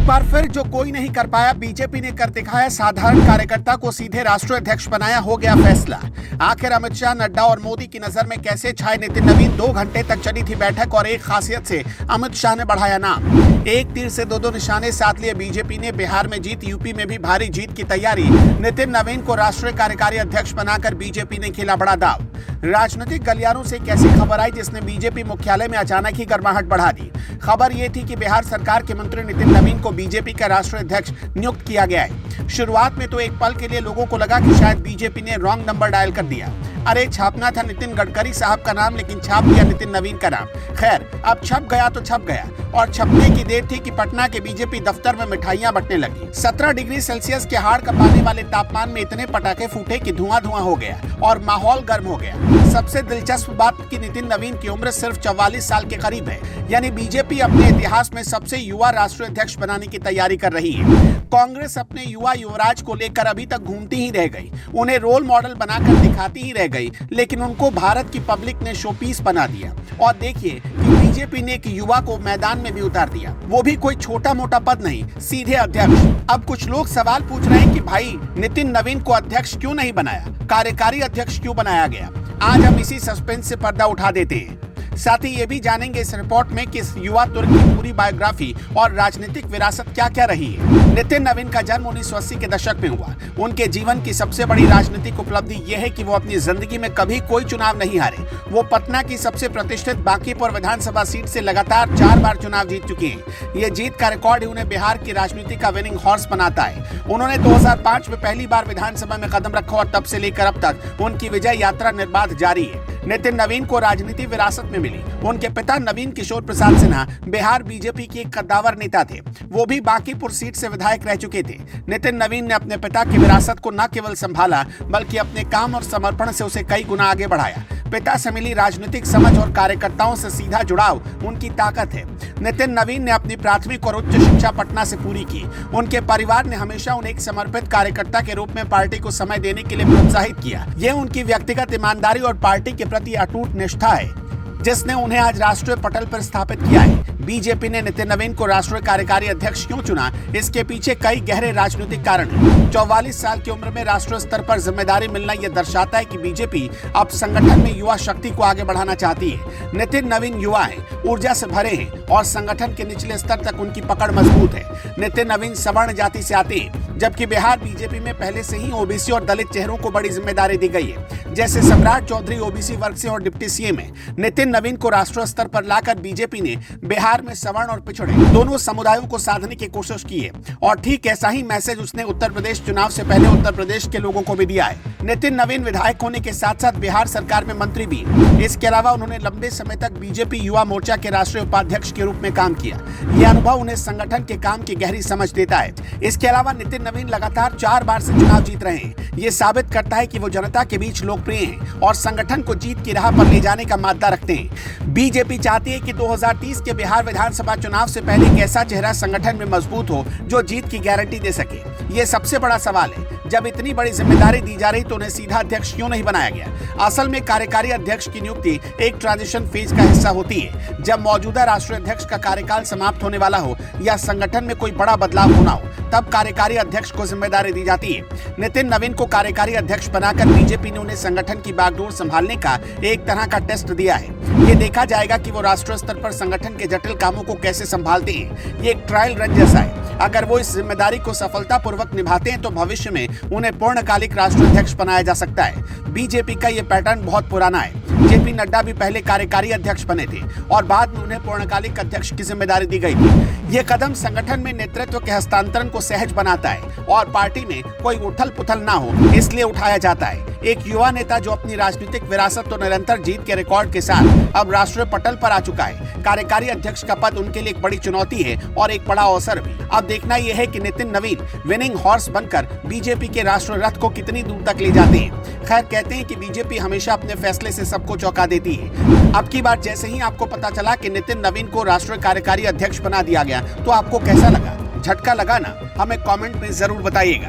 बार फिर जो कोई नहीं कर पाया बीजेपी ने कर दिखाया। साधारण कार्यकर्ता को सीधे राष्ट्रीय अध्यक्ष बनाया, हो गया फैसला। आखिर अमित शाह, नड्डा और मोदी की नजर में कैसे छाए नितिन नवीन। 2 घंटे तक चली थी बैठक और एक खासियत से अमित शाह ने बढ़ाया नाम। एक तीर से दो निशाने साध लिए बीजेपी ने। बिहार में जीत, यूपी में भी भारी जीत की तैयारी। नितिन नवीन को राष्ट्रीय कार्यकारी अध्यक्ष बनाकर बीजेपी ने खेला बड़ा दाव। राजनीतिक गलियारों से कैसी खबर आई जिसने बीजेपी मुख्यालय में अचानक ही गर्माहट बढ़ा दी। खबर ये थी कि बिहार सरकार के मंत्री नितिन नवीन को बीजेपी का राष्ट्रीय अध्यक्ष नियुक्त किया गया है। शुरुआत में तो एक पल के लिए लोगों को लगा कि शायद बीजेपी ने रॉन्ग नंबर डायल कर दिया। अरे छापना था नितिन गडकरी साहब का नाम, लेकिन छाप दिया नितिन नवीन का नाम। खैर, अब छप गया तो छप गया, और छपने की देर थी कि पटना के बीजेपी दफ्तर में मिठाइयां बंटने लगी। 17 डिग्री सेल्सियस के हाड़ कंपाने वाले तापमान में इतने पटाखे फूटे कि धुआं हो गया और माहौल गर्म हो गया। सबसे दिलचस्प बात कि नितिन नवीन की उम्र सिर्फ 44 साल के करीब है, यानी बीजेपी अपने इतिहास में सबसे युवा राष्ट्रीय अध्यक्ष बनाने की तैयारी कर रही है। कांग्रेस अपने युवा युवराज को लेकर अभी तक घूमती ही रह गई, उन्हें रोल मॉडल बनाकर दिखाती ही रह गई, लेकिन उनको भारत की पब्लिक ने शोपीस बना दिया। और देखिए कि बीजेपी ने एक युवा को मैदान में भी उतार दिया, वो भी कोई छोटा मोटा पद नहीं, सीधे अध्यक्ष। अब कुछ लोग सवाल पूछ रहे हैं कि भाई नितिन नवीन को अध्यक्ष क्यों नहीं बनाया, कार्यकारी अध्यक्ष क्यों बनाया गया। आज हम इसी सस्पेंस से पर्दा उठा देते हैं। साथ ही ये भी जानेंगे इस रिपोर्ट में कि इस युवा तुर्क की पूरी बायोग्राफी और राजनीतिक विरासत क्या क्या रही है। नितिन नवीन का जन्म 1980 के दशक में हुआ। उनके जीवन की सबसे बड़ी राजनीतिक उपलब्धि यह है कि वो अपनी जिंदगी में कभी कोई चुनाव नहीं हारे। वो पटना की सबसे प्रतिष्ठित बांकीपुर विधानसभा सीट से लगातार 4 बार चुनाव जीत चुके हैं। ये जीत का रिकॉर्ड ही उन्हें बिहार की राजनीति का विनिंग हॉर्स बनाता है। उन्होंने 2005 में पहली बार विधानसभा में कदम रखा और तब से लेकर अब तक उनकी विजय यात्रा निर्बाध जारी है। नितिन नवीन को राजनीति विरासत में मिली। उनके पिता नवीन किशोर प्रसाद सिन्हा बिहार बीजेपी के एक कद्दावर नेता थे। वो भी बांकीपुर सीट से विधायक रह चुके थे। नितिन नवीन ने अपने पिता की विरासत को न केवल संभाला, बल्कि अपने काम और समर्पण से उसे कई गुना आगे बढ़ाया। पिता से मिली राजनीतिक समझ और कार्यकर्ताओं से सीधा जुड़ाव उनकी ताकत है। नितिन नवीन ने अपनी प्राथमिक और उच्च शिक्षा पटना से पूरी की। उनके परिवार ने हमेशा उन्हें एक समर्पित कार्यकर्ता के रूप में पार्टी को समय देने के लिए प्रोत्साहित किया। ये उनकी व्यक्तिगत ईमानदारी और पार्टी के प्रति अटूट निष्ठा है जिसने उन्हें आज राष्ट्रीय पटल पर स्थापित किया है। बीजेपी ने नितिन नवीन को राष्ट्रीय कार्यकारी अध्यक्ष क्यों चुना, इसके पीछे कई गहरे राजनीतिक कारण हैं। 44 साल की उम्र में राष्ट्रीय स्तर पर जिम्मेदारी मिलना यह दर्शाता है कि बीजेपी अब संगठन में युवा शक्ति को आगे बढ़ाना चाहती है। नितिन नवीन युवा हैं, ऊर्जा से भरे हैं और संगठन के निचले स्तर तक उनकी पकड़ मजबूत है। नितिन नवीन सवर्ण जाति से आते हैं, जबकि बिहार बीजेपी में पहले से ही ओबीसी और दलित चेहरों को बड़ी जिम्मेदारी दी गई है। जैसे सम्राट चौधरी ओबीसी वर्ग से और डिप्टी सीएम है। नितिन नवीन को राष्ट्रीय स्तर पर लाकर बीजेपी ने बिहार में सवर्ण और पिछड़े दोनों समुदायों को साधने की कोशिश की है, और ठीक ऐसा ही मैसेज उसने उत्तर प्रदेश चुनाव से पहले उत्तर प्रदेश के लोगों को भी दिया है। नितिन नवीन विधायक होने के साथ साथ बिहार सरकार में मंत्री भी। इसके अलावा उन्होंने लंबे समय तक बीजेपी युवा मोर्चा के राष्ट्रीय उपाध्यक्ष के रूप में काम किया। यह अनुभव उन्हें संगठन के काम की गहरी समझ देता है। इसके अलावा नितिन नवीन लगातार 4 बार से चुनाव जीत रहे हैं। ये साबित करता है कि वो जनता के बीच लोकप्रिय हैं और संगठन को जीत की राह पर ले जाने का मादा रखते हैं। बीजेपी चाहती है कि 2030 के बिहार विधानसभा चुनाव से पहले एक ऐसा चेहरा संगठन में मजबूत हो जो जीत की गारंटी दे सके। ये सबसे बड़ा सवाल है। जब इतनी बड़ी जिम्मेदारी दी जा रही तो उन्हें सीधा अध्यक्ष क्यों नहीं बनाया गया। असल में कार्यकारी अध्यक्ष की नियुक्ति एक ट्रांजिशन फेज का हिस्सा होती है। जब मौजूदा राष्ट्रीय अध्यक्ष का कार्यकाल समाप्त होने वाला हो या संगठन में कोई बड़ा बदलाव होना हो, तब कार्यकारी अध्यक्ष को जिम्मेदारी दी जाती है। नितिन नवीन को कार्यकारी अध्यक्ष बनाकर बीजेपी ने उन्हें संगठन की बागडोर संभालने का एक तरह का टेस्ट दिया है। ये देखा जाएगा कि वो राष्ट्रीय स्तर पर संगठन के जटिल कामों को कैसे संभालते हैं। ये एक ट्रायल रन जैसा है। अगर वो इस जिम्मेदारी को सफलतापूर्वक निभाते हैं तो भविष्य में उन्हें पूर्णकालिक राष्ट्रीय अध्यक्ष बनाया जा सकता है। बीजेपी का ये पैटर्न बहुत पुराना है। जेपी नड्डा भी पहले कार्यकारी अध्यक्ष बने थे और बाद में उन्हें पूर्णकालिक अध्यक्ष की जिम्मेदारी दी गई थी। ये कदम संगठन में नेतृत्व के हस्तांतरण को सहज बनाता है और पार्टी में कोई उथल पुथल ना हो, इसलिए उठाया जाता है। एक युवा नेता जो अपनी राजनीतिक विरासत और निरंतर जीत के रिकॉर्ड के साथ अब राष्ट्रीय पटल पर आ चुका है। कार्यकारी अध्यक्ष का पद उनके लिए एक बड़ी चुनौती है और एक बड़ा अवसर भी। अब देखना यह है कि नितिन नवीन विनिंग हॉर्स बनकर बीजेपी के राष्ट्रीय रथ को कितनी दूर तक ले जाते हैं। खैर, कहते हैं कि बीजेपी हमेशा अपने फैसले से सबको चौंका देती है। अब की बार जैसे ही आपको पता चला कि नितिन नवीन को राष्ट्रीय कार्यकारी अध्यक्ष बना दिया गया, तो आपको कैसा लगा? झटका लगा ना? हमें कमेंट में जरूर बताइएगा।